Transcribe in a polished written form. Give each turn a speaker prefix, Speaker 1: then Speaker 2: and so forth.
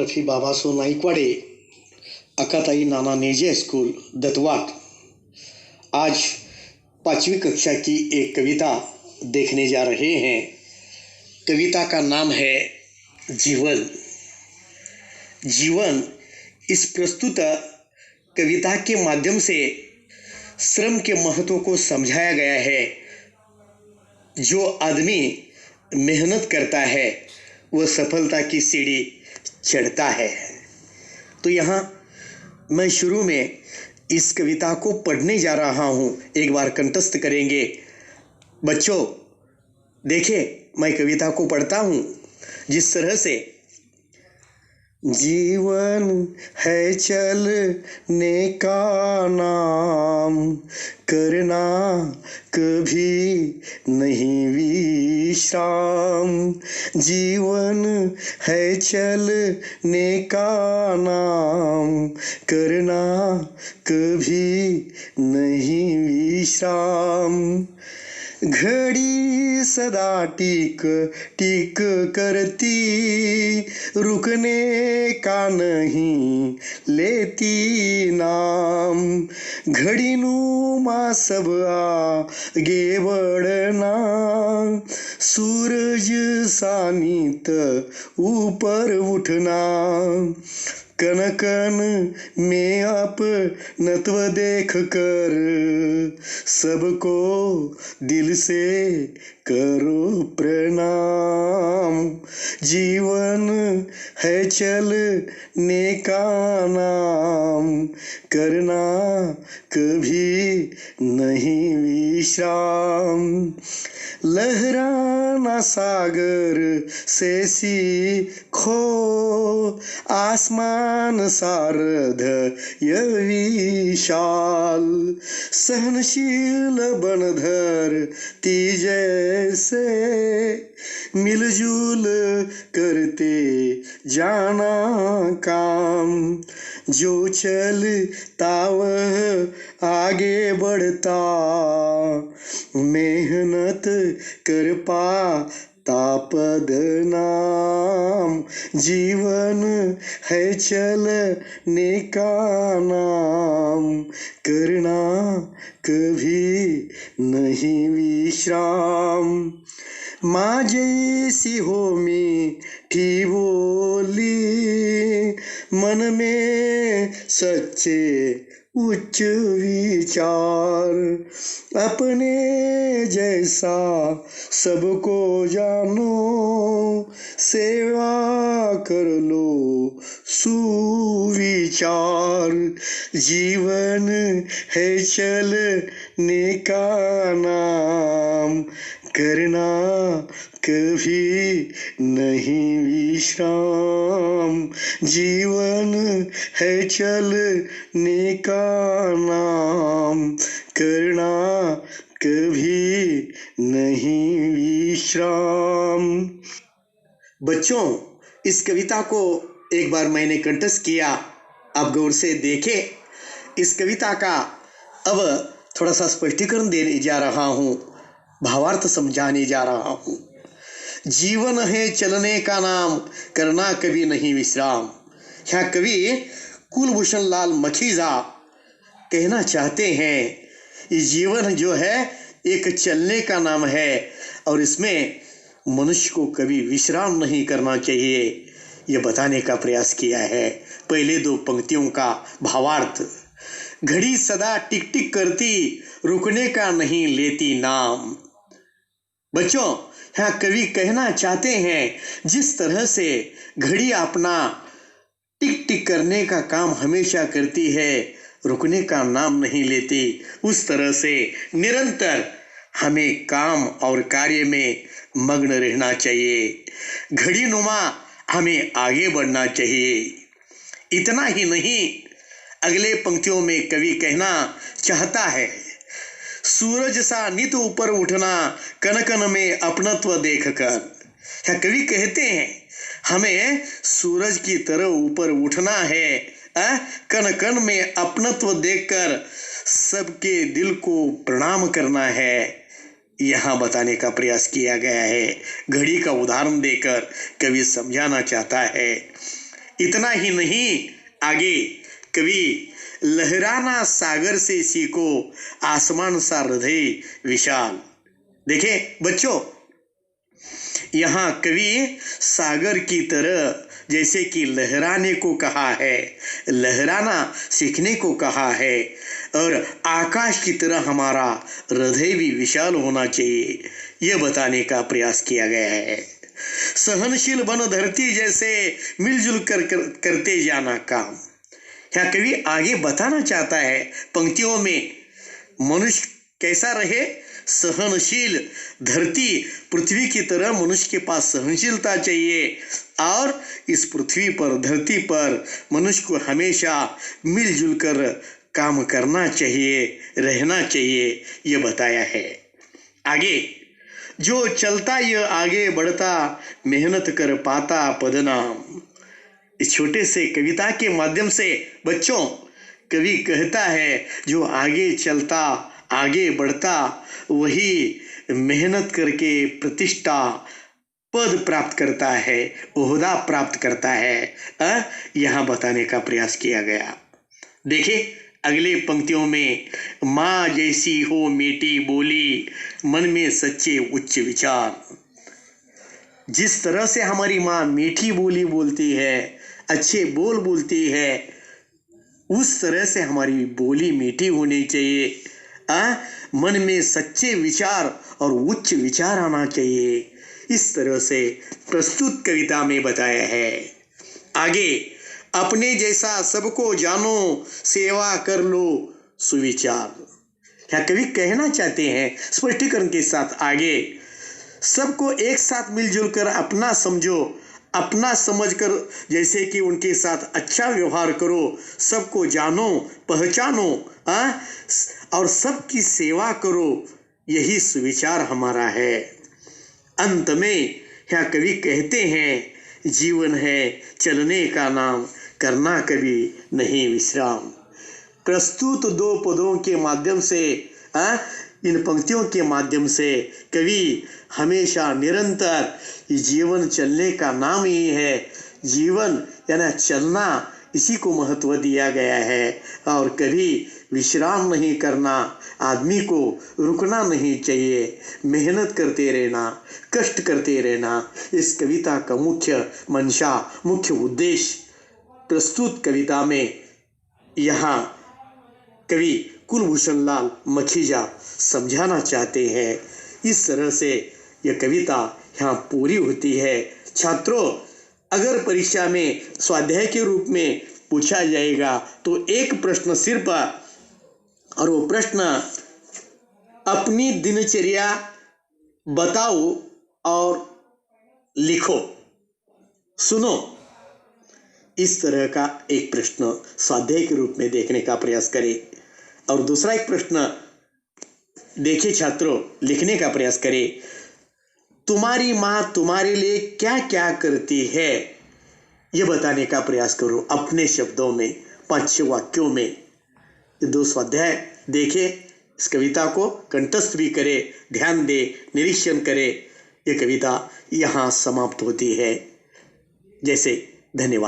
Speaker 1: तर्फे बाबासो नाईकवाडे, अक्काताई नाना नेजे स्कूल दत्तवाट। आज 5वीं कक्षा की एक कविता देखने जा रहे हैं। कविता का नाम है जीवन। जीवन इस प्रस्तुत कविता के माध्यम से श्रम के महत्व को समझाया गया है। जो आदमी मेहनत करता है वह सफलता की सीढ़ी चढ़ता है। तो यहाँ मैं शुरू में इस कविता को पढ़ने जा रहा हूँ। एक बार कंठस्थ करेंगे। बच्चों देखिए, मैं कविता को पढ़ता हूँ जिस तरह से। जीवन है चलने का नाम, करना कभी नहीं विश्राम। जीवन है चलने का नाम, करना कभी नहीं विश्राम। घड़ी सदा टिक टिक करती, रुकने का नहीं लेती नाम। घड़ी नुमा सब आगे बढ़ना, सूरज सा नित ऊपर उठना। कन कन में अपनत्व देख कर, सबको दिल से करो प्रणाम। जीवन है चलने का नाम, करना कभी नहीं विश्राम। लहराना सागर से सीखो, आसमान सारध य विशाल। सहनशील बन धरती जैसे, मिलजुल करते जाना काम। जो चलता वह आगे बढ़ता, मेहनत कर पाता पद नाम। जीवन है चलने का नाम, करना कभी नहीं विश्राम। माँ जैसी हो मीठी बोली, मन में सच्चे उच्च विचार। अपने जैसा सबको जानो, सेवा कर लो सुविचार। जीवन है चलने का नाम, करना कभी नहीं विश्राम। जीवन है चलने का नाम, करना कभी नहीं विश्राम। बच्चों, इस कविता को एक बार मैंने कंठस्थ किया, आप गौर से देखें। इस कविता का अब थोड़ा सा स्पष्टीकरण देने जा रहा हूँ, भावार्थ समझाने जा रहा हूँ। जीवन है चलने का नाम, करना कभी नहीं विश्राम। यहाँ कवि कुलभूषण लाल मखीजा कहना चाहते हैं, ये जीवन जो है एक चलने का नाम है और इसमें मनुष्य को कभी विश्राम नहीं करना चाहिए, ये बताने का प्रयास किया है। पहले दो पंक्तियों का भावार्थ। घड़ी सदा टिक टिक करती, रुकने का नहीं लेती नाम। बच्चों, यहाँ कवि कहना चाहते हैं जिस तरह से घड़ी अपना टिक टिक करने का काम हमेशा करती है, रुकने का नाम नहीं लेती, उस तरह से निरंतर हमें काम और कार्य में मग्न रहना चाहिए। घड़ी नुमा हमें आगे बढ़ना चाहिए। इतना ही नहीं, अगले पंक्तियों में कवि कहना चाहता है, सूरज सा नित ऊपर उठना, कन कन में अपनत्व देखकर। क्या कवि कहते हैं हमें सूरज की तरह ऊपर उठना है, कन कन में अपनत्व देखकर सबके दिल को प्रणाम करना है, यहाँ बताने का प्रयास किया गया है। घड़ी का उदाहरण देकर कवि समझाना चाहता है। इतना ही नहीं, आगे कवि लहराना सागर से सीखो आसमान सा हृदय विशाल। देखें बच्चों, यहाँ कवि सागर की तरह जैसे कि लहराने को कहा है, लहराना सीखने को कहा है, और आकाश की तरह हमारा हृदय भी विशाल होना चाहिए, यह बताने का प्रयास किया गया है। सहनशील बनो धरती जैसे मिलजुल करते जाना काम। यहाँ कवि आगे बताना चाहता है पंक्तियों में, मनुष्य कैसा रहे, सहनशील। धरती पृथ्वी की तरह मनुष्य के पास सहनशीलता चाहिए, और इस पृथ्वी पर, धरती पर मनुष्य को हमेशा मिलजुल कर काम करना चाहिए, रहना चाहिए, ये बताया है। आगे, जो चलता ये आगे बढ़ता, मेहनत कर पाता पदनाम। इस छोटे से कविता के माध्यम से बच्चों, कवि कहता है जो आगे चलता, आगे बढ़ता, वही मेहनत करके प्रतिष्ठा, पद प्राप्त करता है, ओहदा प्राप्त करता है। यहाँ बताने का प्रयास किया गया। देखिए अगले पंक्तियों में, माँ जैसी हो मीठी बोली, मन में सच्चे उच्च विचार। जिस तरह से हमारी माँ मीठी बोली बोलती है, अच्छे बोल बोलती है, उस तरह से हमारी बोली मीठी होनी चाहिए। मन में सच्चे विचार और उच्च विचार आना चाहिए। इस तरह से प्रस्तुत कविता में बताया है। आगे, अपने जैसा सबको जानो, सेवा कर लो सुविचार। क्या कवि कहना चाहते हैं स्पष्टीकरण के साथ, आगे सबको एक साथ मिलजुल कर अपना समझो, अपना समझकर जैसे कि उनके साथ अच्छा व्यवहार करो, सबको जानो, पहचानो, और सबकी सेवा करो, यही सुविचार हमारा है। अंत में यहाँ कवि कहते हैं, जीवन है चलने का नाम, करना कभी नहीं विश्राम। प्रस्तुत दो पदों के माध्यम से, इन पंक्तियों के माध्यम से कवि हमेशा निरंतर जीवन चलने का नाम ही है। जीवन यानी चलना, इसी को महत्व दिया गया है, और कभी विश्राम नहीं करना, आदमी को रुकना नहीं चाहिए, मेहनत करते रहना, कष्ट करते रहना, इस कविता का मुख्य मंशा, मुख्य उद्देश्य प्रस्तुत कविता में यहाँ कवि कुलभूषण लाल मखीजा समझाना चाहते हैं। इस तरह से यह कविता यहाँ पूरी होती है। छात्रों, अगर परीक्षा में स्वाध्याय के रूप में पूछा जाएगा तो एक प्रश्न सिर्फ, और वो प्रश्न, अपनी दिनचर्या बताओ और लिखो। सुनो, इस तरह का एक प्रश्न स्वाध्याय के रूप में देखने का प्रयास करें। और दूसरा एक प्रश्न देखिए छात्रों, लिखने का प्रयास करें, तुम्हारी माँ तुम्हारे लिए क्या क्या करती है, यह बताने का प्रयास करो अपने शब्दों में, 5 वाक्यों में। ये 2 स्वाध्याय देखें, इस कविता को कंठस्थ भी करें, ध्यान दे, निरीक्षण करें। यह कविता यहाँ समाप्त होती है। जैसे, धन्यवाद।